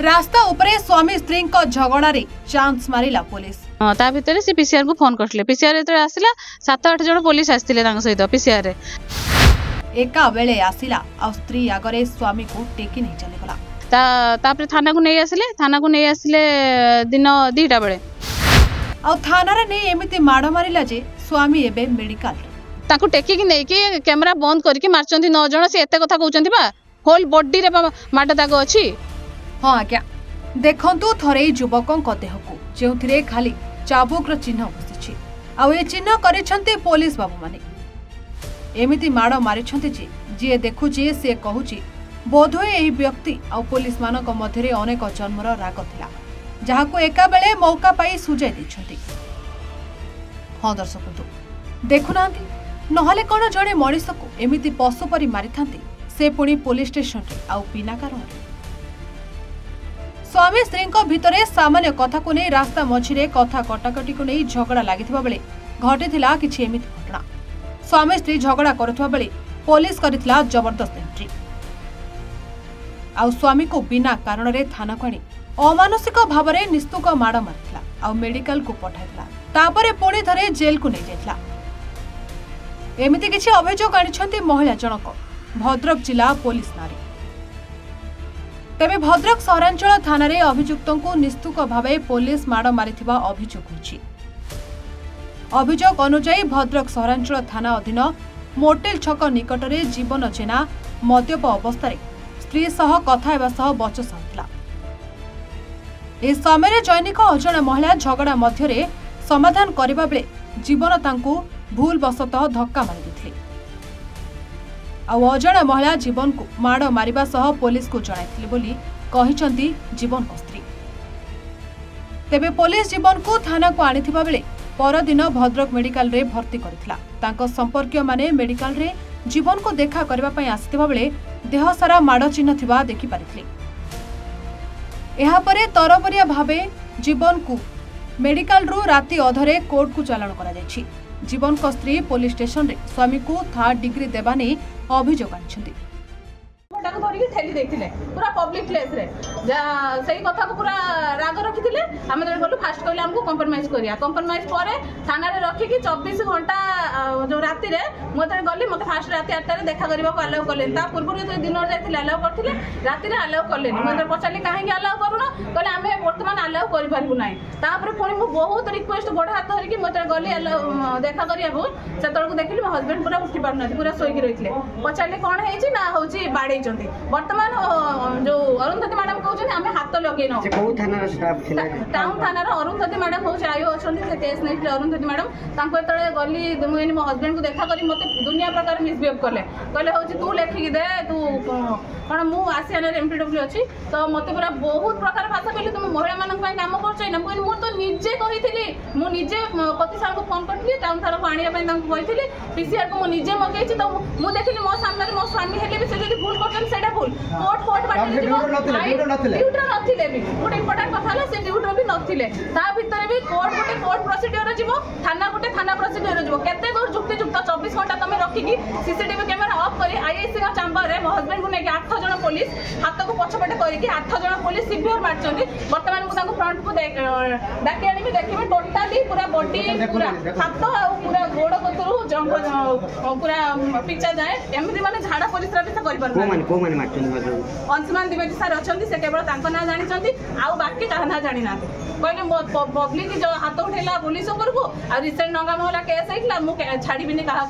रास्ता उपरे स्वामी स्त्री झगड़ा चांस मारिला पुलिस। ता भितर से पीसीआर को फोन करथिले। पीसीआर एतरे आसिला 7-8 जण पुलिस आस्तिले तांग सहित पीसीआर रे एका बेले आसिला आ स्त्री आगरे स्वामी को टेकी नहीं चले गला। तापरे थाना को नहीं आसिले दिन 2टा बेले आ थाना रे नहीं एमिति माड़ मारिला जे स्वामी एबे मेडिकल ताकू टेकी नहीं कि कैमरा बंद करके मारचंती 9 जण से एते कथा कहउचंती बा होल बॉडी रे माड दाग अछि। हां आज्ञा देखंतु थरे युवकों देह को जो खाली चाबुक चिन्ह बसी आ चिन्ह करिसेंती पुलिस बाबू माने एमिति माड़ मारिसेंती जे जी देखुची से कहूची बोधहुए एही व्यक्ति आ पुलिस मानक मध्यरे अनेक जन्मर राग थिला जहाको एका बेले मौका पाई सुजाई दैछंती। हां दर्शक देखुनांती नहले कोन जणे मनिष को एमिति पशु परी मारिथांती से पुणी पुलिस स्टेशन रे आ बिना कारण स्वामी स्त्री भितरे सामान्य कथा को नहीं रास्ता मझिरे कथा कटाकटी को नहीं झगड़ा लागिथिबा बेले घटिथिला किछि एमिति घटना। स्वामी स्त्री झगड़ा करुथिबा बेले पुलिस करिथिला जबरदस्त एंट्री आ स्वामी को बिना कारण रे थाना को आनी अमानसिक भाव में निस्तुक माड़ मारिथिला आ मेडिकल को पठाइथिला तापरे पुणी थरे जेल को नहीं जाइथिला। एमिति किछि अभियोग आनिछंती महिला जनक भद्रक जिला पुलिस नारी। तेबे भद्रक सहरांचल थाना रे अभियुक्तों को निस्तुक भावे पुलिस माड़ मारिथिबा अभियोग होछि। अभियोग अनुसार भद्रक सहरांचल थाना अधीन मोटेल छक निकट रे जीवन जेना मद्यप अवस्था स्त्री सह कथा हेबा सह बचस होतला। ए समय जैनिक अजण महिला झगड़ा मध्यरे समाधान करबा बेले जीवन तांकू भूल बसतः धक्का मारि दिथिले आ अजण महिला जीवन को माड़ मारिबा सह पुलिस को जणाइथिले बोली कहिसंती जीवन को स्त्री। तेबे पुलिस जीवन को थाना को आनिथिबा बेले परदिन भद्रक मेडिकल रे भर्ती करथिला। तांको संपर्कीय माने मेडिकल रे जीवन को देखा करबा पई आसिथिबा बेले देह सारा माड़ चिन्ह थिबा देखि पारिथिले। एहा परे तरबरिया भाबे जीवन को मेडिकल रो राति अधरे कोर्ट को चालान करा जायछि। जीवन को स्त्री पुलिस स्टेशन रे स्वामी को 3rd डिग्री देबा नै अभियोग आनिछंती। ताको धरिके ठेली देथिले पूरा पब्लिक प्लेस रे सही कथा को पूरा राग रखिथिले। हम जब बोलू फास्ट कहले हमको कंप्रोमाइज करिया कंप्रोमाइज परे थाना रे रखी कि 24 घंटा जो राति रे मते गली मते फास्ट राति 8 रे देखा करबा को अलाउ करले। ता पूर्व जो दिन रे जाइथिले अलाउ करथिले राति रे अलाउ करले। मते पछाली काहे अलाउ करूना कहले हमें वर्तमान अलाउ करि पारबु नै। तापर पुणी मु बहुत रिक्वेस्ट गोड़ हाथ धरि कि मते गली देखा करिया को सेतळ को देखिली मो हस्बैंड पूरा उठी पारना पूरा सोई रहिथिले। पछाली कोन हेछि ना होछि बाडे वर्तमान जो अरुंधति मैडम कहते आम हाथ लगे टाउन थाना अरुंधति मैडम हूँ आयो अच्छा से केस नहीं अरुंधति मैडम गली मुझे मो हस्बैंड को देखा करी मत दुनिया प्रकार मिसबिहेव कले कहले हूँ तू लेखिकी दे तू कौन मुझे आसियान एमपीडब्ल्यू अच्छी तो मत पूरा बहुत प्रकार भाषा कहली तुम महिला मान कम कर मुझे तो निजे कही मुझे पति सार को फोन करी टाउन थाना को आने कही पीसीआर को मुझे मगेई तो मुझे देखिली मो सामने मो स्वामी हेले भी से भूल कर सेटा भूल कोर्ट कोर्ट बाटे ड्यूटी नथिले भी गोटे इंपोर्टेंट कथा है से ड्यूटी भी नथिले ता भीतर भी कोर्ट गोटे कोर्ट प्रोसीजर जीवो थाना गोटे थाना प्रोसीजर जीवो केते दूर जुक्ति जुक्त 24 घंटा तमे रखिकी सीसीटीवी कैमरा ऑफ करी आईआईसी का चैम्बर रे मो हस्बैंड को नेकी 8 जण पुलिस हाथ को पछपटे करके 8 जण पुलिस सिवियर मारचंदी। वर्तमान मु ताको फ्रंट को डाके आनी देखिबे टोटली पूरा बॉडी पूरा हाथ आ पूरा गोड़ कतरू जंग पूरा पिचा जाए एमती माने झाड़ा परिस्रा भी करि पार अंशुमान द्विवेदी सार अच्छा से केवल ना जानी बाकी क्या ना जानी ना कहले पब्लिक जो हाथ उठेला पुलिस को रिसेंट नंगा महला केस होता मुझे छाड़बी क्या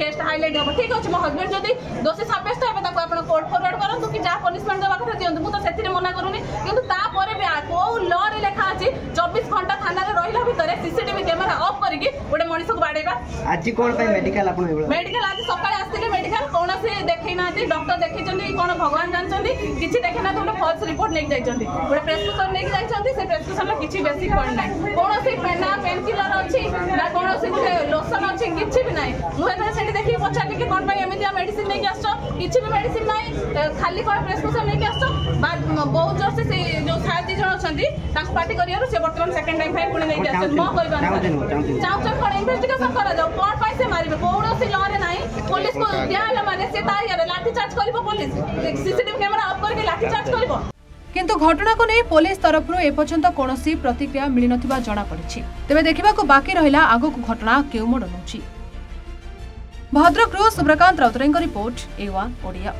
केस हाइलाइट हम ठीक अच्छे मो हस्बैंड जब दोषी सब्यस्त है आप कोर्ट फरवर्ड करूँ कि जहाँ पनिशमेंट देवा कथा दिखाँ मुझे से मना करूनी कि भी कौ ल लेखा अच्छी 24 घंटा थाना रहा भितर सीसीटीवी कैमेरा ऑफ करके गोटे मनीष को बाड़ेगा। आज कौन मेडिकल आज सकाଳେ आसते मेडिकल कौन देखी ना डॉक्टर देखी कौन भगवान जानते किसी देखे ना गोटे फल्स रिपोर्ट नहीं जाइए गोटे प्रेस्क्रिप्शन नहीं जाइए से प्रेस्क्रिप्शन किसी बेसिक पॉइंट ना कौन पेना पेन किलर अच्छी ना कौन गोटे लोशन अच्छी किसी भी ना मुझे देखिए पचारि कि कौन एमती मेडिसिन नहीं आस किसी भी मेडिसिन ना खाली कौन प्रेस्क्रिप्शन नहीं आस बहुत जोर से जो सार दी जन अच्छा पार्टी कर बर्तमान सेकेंड टाइम फाइव पुणी नहीं आस मो चाहूँ कौन इन्वेस्टिगेशन करा कौन से मारे कौन लरे ना पुलिस को दिया माने से लाठी चार्ज कर पुलिस सीसीटीवी कैमरा ऑफ करके लाठी चार्ज कर किंतु घटना को नहीं पुलिस तरफ एपर्यंत कौन प्रतिक्रिया मिल नथिबा जणा पड़िछि। तेबे देखिबाकू बाकी रहिला आगकू घटना केउ मोड़ नउछि। भद्रकरू सुब्रकांत राउतरायଙ୍କ रिपोर्ट A1 ओडिया।